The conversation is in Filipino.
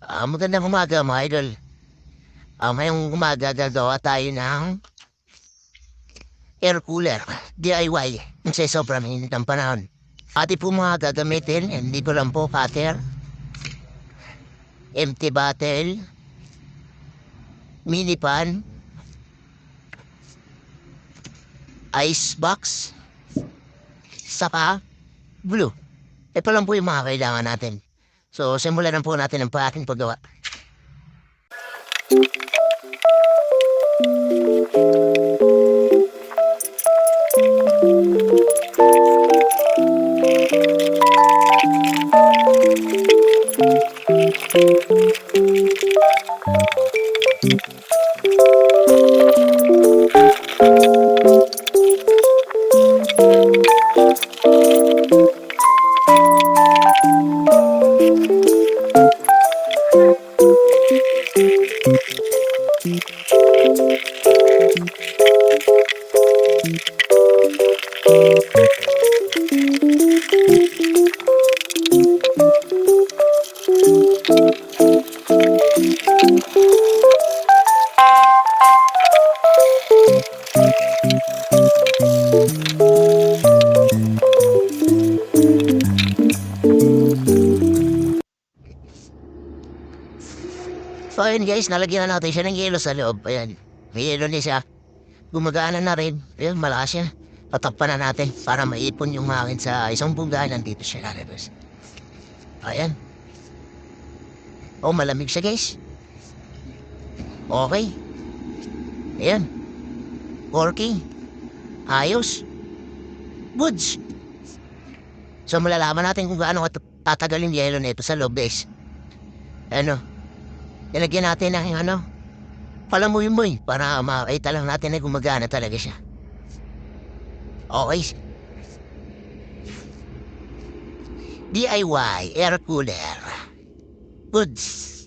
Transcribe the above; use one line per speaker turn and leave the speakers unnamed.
Magandang umaga mga idol. Ngayong umaga gagawa tayo ng air cooler, DIY, kasi sobrang init ng panahon. Ati po mga gagamitin, hindi ko lang po cutter, empty bottle, mini pan, ice box, saka glue. Ito lang po yung mga kailangan natin. So, simulan na po natin ang ating paggawa. So ayun guys, nalagyan na natin siya ng yelo sa loob. Ayan, may yelo niya siya. Gumagana na rin. Ayun, malakas siya. Tatakpan na natin para maipon yung hangin sa isang buga. Nandito siya lalabas. Ayan. Oh, malamig siya guys. Okay. Ayan. Working. Ayos. Goods. So malalaman natin kung gaano tatagal yung yelo nito sa loob guys. Ano? Nilagyan natin ng palamuy-muy para makita lang natin na gumagana talaga siya. Okay. DIY air cooler. Goods.